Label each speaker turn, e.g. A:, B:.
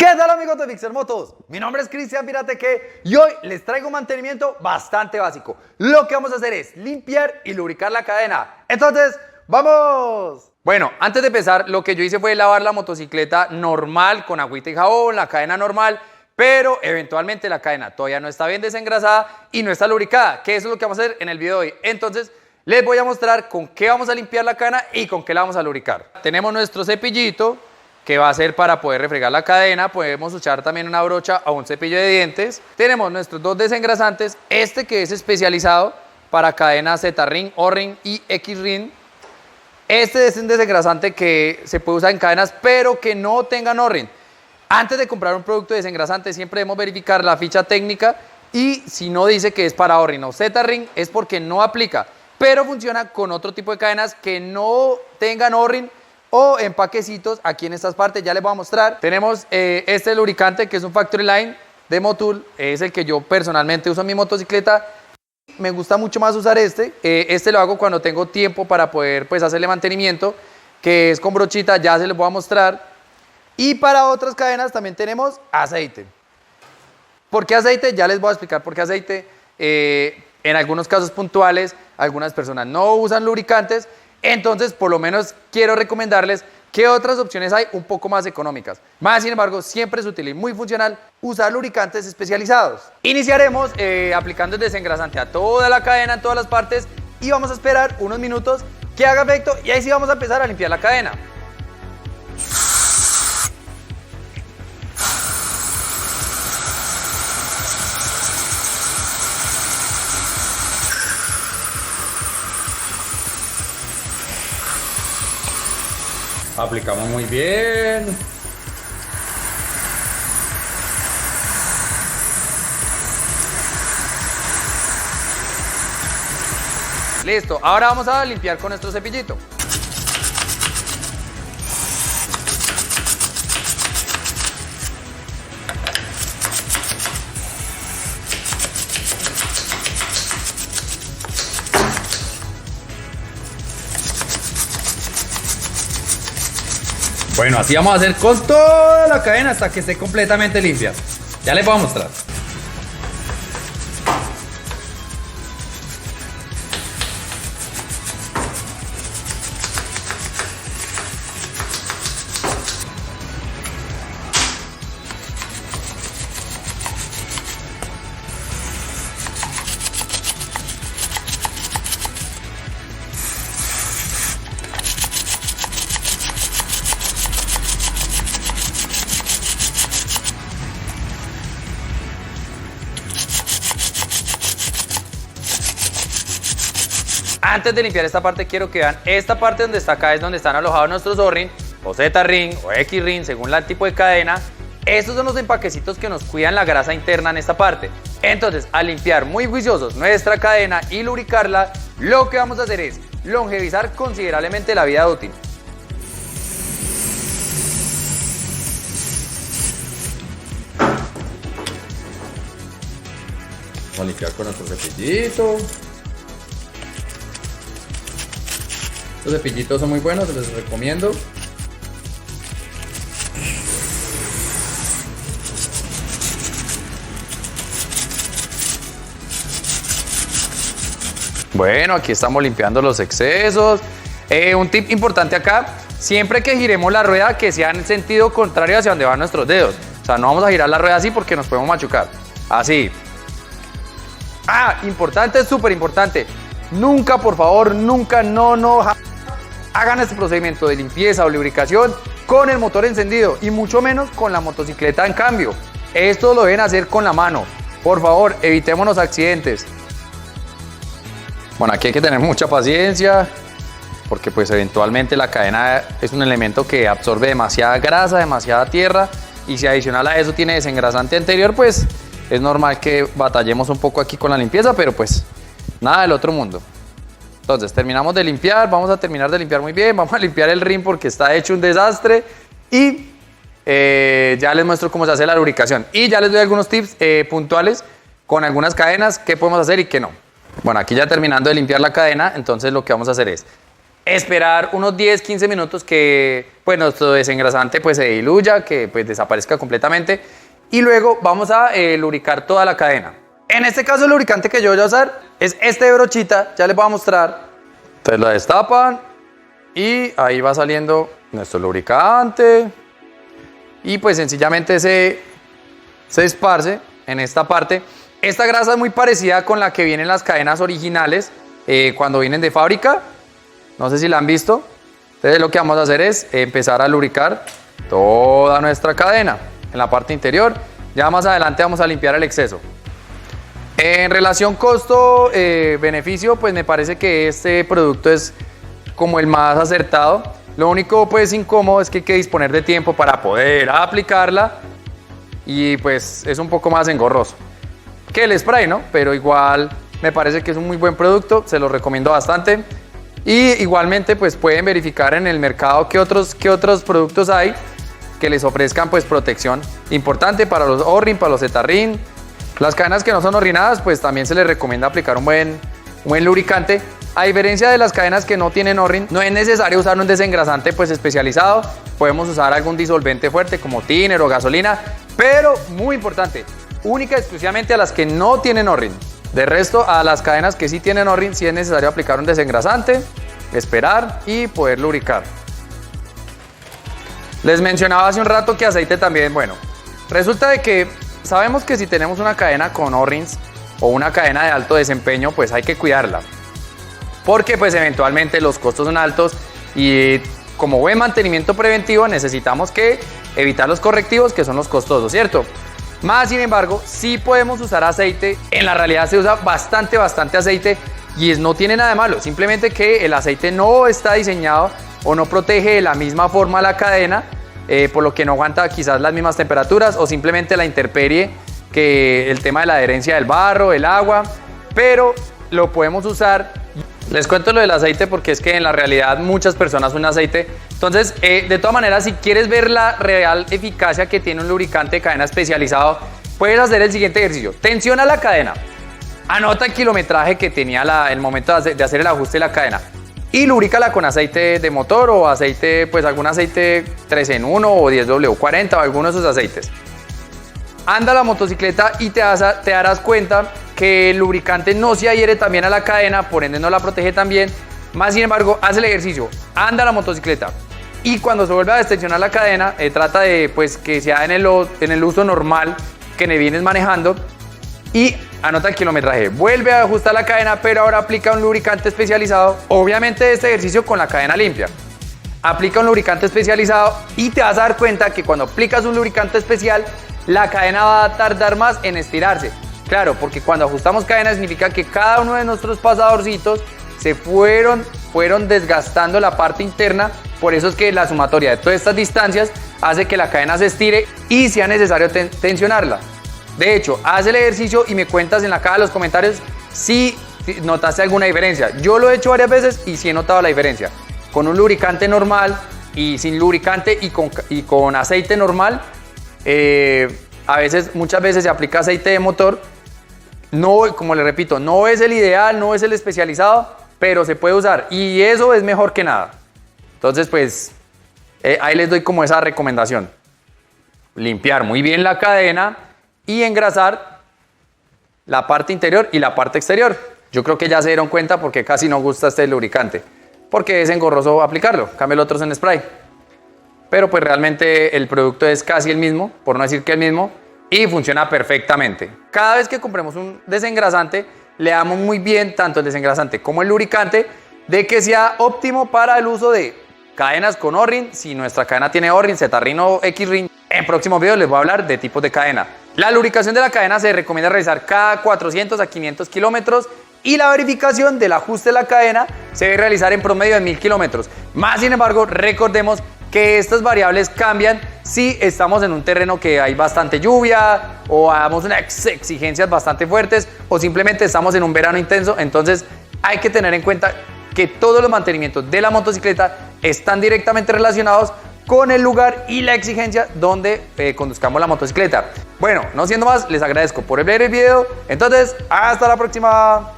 A: ¿Qué tal amigos de Mixer Motos? Mi nombre es Cristian Pirateque y hoy les traigo un mantenimiento bastante básico. Lo que vamos a hacer es limpiar y lubricar la cadena. Entonces, ¡vamos! Bueno, antes de empezar, lo que yo hice fue lavar la motocicleta normal con agüita y jabón, la cadena normal, pero eventualmente la cadena todavía no está bien desengrasada y no está lubricada, que eso es lo que vamos a hacer en el video de hoy. Entonces, les voy a mostrar con qué vamos a limpiar la cadena y con qué la vamos a lubricar. Tenemos nuestro cepillito, que va a ser para poder refregar la cadena. Podemos usar también una brocha o un cepillo de dientes. Tenemos nuestros dos desengrasantes, este que es especializado para cadenas Z-Ring, O-Ring y X-Ring. Este es un desengrasante que se puede usar en cadenas pero que no tengan O-Ring. Antes de comprar un producto de desengrasante siempre debemos verificar la ficha técnica y si no dice que es para O-Ring o Z-Ring es porque no aplica, pero funciona con otro tipo de cadenas que no tengan O-Ring o empaquecitos. Aquí en estas partes ya les voy a mostrar. Tenemos este lubricante que es un Factory Line de Motul, es el que yo personalmente uso en mi motocicleta. Me gusta mucho más usar este lo hago cuando tengo tiempo para poder pues hacerle mantenimiento, que es con brochita, ya se les voy a mostrar. Y para otras cadenas también tenemos aceite. ¿Por qué aceite? Ya les voy a explicar por qué aceite. En algunos casos puntuales, algunas personas no usan lubricantes. Entonces, por lo menos quiero recomendarles que otras opciones hay un poco más económicas. Más sin embargo, siempre es útil y muy funcional usar lubricantes especializados. Iniciaremos aplicando el desengrasante a toda la cadena, en todas las partes, y vamos a esperar unos minutos que haga efecto y ahí sí vamos a empezar a limpiar la cadena. Aplicamos muy bien. Listo, ahora vamos a limpiar con nuestro cepillito. Bueno, así vamos a hacer con toda la cadena hasta que esté completamente limpia. Ya les voy a mostrar. Antes de limpiar esta parte quiero que vean esta parte donde está acá, es donde están alojados nuestros O-Ring o Z-Ring o X-Ring según el tipo de cadena. Estos son los empaquecitos que nos cuidan la grasa interna en esta parte. Entonces, al limpiar muy juiciosos nuestra cadena y lubricarla, lo que vamos a hacer es longevizar considerablemente la vida útil. Vamos a limpiar con nuestro cepillito. Estos cepillitos son muy buenos, se los recomiendo. Bueno, aquí estamos limpiando los excesos. Un tip importante acá, siempre que giremos la rueda que sea en sentido contrario hacia donde van nuestros dedos. O sea, no vamos a girar la rueda así porque nos podemos machucar. Así. Importante, súper importante. Nunca, por favor, nunca, no hagan este procedimiento de limpieza o lubricación con el motor encendido y mucho menos con la motocicleta en cambio. Esto lo deben hacer con la mano. Por favor, evitémonos accidentes. Bueno, aquí hay que tener mucha paciencia porque pues eventualmente la cadena es un elemento que absorbe demasiada grasa, demasiada tierra, y si adicional a eso tiene desengrasante anterior, pues es normal que batallemos un poco aquí con la limpieza, pero pues nada del otro mundo. Entonces terminamos de limpiar, vamos a terminar de limpiar muy bien, vamos a limpiar el ring porque está hecho un desastre y ya les muestro cómo se hace la lubricación y ya les doy algunos tips puntuales con algunas cadenas, qué podemos hacer y qué no. Bueno, aquí ya terminando de limpiar la cadena, entonces lo que vamos a hacer es esperar unos 10-15 minutos que pues nuestro desengrasante pues se diluya, que pues desaparezca completamente, y luego vamos a lubricar toda la cadena. En este caso el lubricante que yo voy a usar es este de brochita, ya les voy a mostrar. Entonces lo destapan y ahí va saliendo nuestro lubricante y pues sencillamente se esparce en esta parte. Esta grasa es muy parecida con la que vienen las cadenas originales cuando vienen de fábrica. No sé si la han visto. Entonces lo que vamos a hacer es empezar a lubricar toda nuestra cadena en la parte interior. Ya más adelante vamos a limpiar el exceso. En relación costo-beneficio, pues me parece que este producto es como el más acertado. Lo único pues incómodo es que hay que disponer de tiempo para poder aplicarla y pues es un poco más engorroso que el spray, ¿no? Pero igual me parece que es un muy buen producto, se lo recomiendo bastante. Y igualmente pues pueden verificar en el mercado qué otros productos hay que les ofrezcan pues protección importante para los O-ring, para los Z-ring. Las cadenas que no son orinadas pues también se les recomienda aplicar un buen lubricante. A diferencia de las cadenas que no tienen O-ring, no es necesario usar un desengrasante pues especializado. Podemos usar algún disolvente fuerte como thinner o gasolina, pero muy importante, única y exclusivamente a las que no tienen O-ring. De resto, a las cadenas que sí tienen O-ring, sí es necesario aplicar un desengrasante, esperar y poder lubricar. Les mencionaba hace un rato que aceite también, bueno, resulta de que sabemos que si tenemos una cadena con O-rings o una cadena de alto desempeño, pues hay que cuidarla. Porque pues eventualmente los costos son altos y como buen mantenimiento preventivo necesitamos que evitar los correctivos que son los costosos, ¿cierto? Más sin embargo, sí podemos usar aceite. En la realidad se usa bastante aceite y no tiene nada de malo. Simplemente que el aceite no está diseñado o no protege de la misma forma la cadena, por lo que no aguanta quizás las mismas temperaturas o simplemente la intemperie que el tema de la adherencia del barro, el agua, pero lo podemos usar. Les cuento lo del aceite porque es que en la realidad muchas personas usan aceite. Entonces, de todas maneras, si quieres ver la real eficacia que tiene un lubricante de cadena especializado, puedes hacer el siguiente ejercicio. Tensiona la cadena, anota el kilometraje que tenía el momento de hacer el ajuste de la cadena y lubrícala con aceite de motor o aceite, pues algún aceite 3 en 1 o 10W40 o alguno de esos aceites. Anda la motocicleta y te darás cuenta que el lubricante no se adhiere también a la cadena, por ende no la protege tan bien. Más sin embargo, haz el ejercicio, anda la motocicleta y cuando se vuelve a destensionar la cadena, trata de pues que sea en el uso normal que me vienes manejando y anota el kilometraje. Vuelve a ajustar la cadena, pero ahora aplica un lubricante especializado. Obviamente este ejercicio con la cadena limpia. Aplica un lubricante especializado y te vas a dar cuenta que cuando aplicas un lubricante especial, la cadena va a tardar más en estirarse. Claro, porque cuando ajustamos cadena significa que cada uno de nuestros pasadorcitos se fueron desgastando la parte interna. Por eso es que la sumatoria de todas estas distancias hace que la cadena se estire y sea necesario tensionarla. De hecho, haz el ejercicio y me cuentas en la caja de los comentarios si notaste alguna diferencia. Yo lo he hecho varias veces y sí he notado la diferencia. Con un lubricante normal y sin lubricante y con aceite normal, muchas veces se aplica aceite de motor. No, como le repito, no es el ideal, no es el especializado, pero se puede usar y eso es mejor que nada. Entonces, pues, ahí les doy como esa recomendación. Limpiar muy bien la cadena y engrasar la parte interior y la parte exterior. Yo creo que ya se dieron cuenta porque casi no gusta este lubricante, porque es engorroso aplicarlo, cambia el otro en spray. Pero pues realmente el producto es casi el mismo, por no decir que el mismo, y funciona perfectamente. Cada vez que compremos un desengrasante, leamos muy bien tanto el desengrasante como el lubricante, de que sea óptimo para el uso de cadenas con O-ring. Si nuestra cadena tiene O-ring, Z-ring o X-ring, en próximos videos les voy a hablar de tipos de cadena. La lubricación de la cadena se recomienda realizar cada 400 a 500 kilómetros y la verificación del ajuste de la cadena se debe realizar en promedio de 1000 kilómetros. Más sin embargo, recordemos que estas variables cambian si estamos en un terreno que hay bastante lluvia o hagamos unas exigencias bastante fuertes o simplemente estamos en un verano intenso. Entonces hay que tener en cuenta que todos los mantenimientos de la motocicleta están directamente relacionados con el lugar y la exigencia donde conduzcamos la motocicleta. Bueno, no siendo más, les agradezco por ver el video. Entonces, hasta la próxima.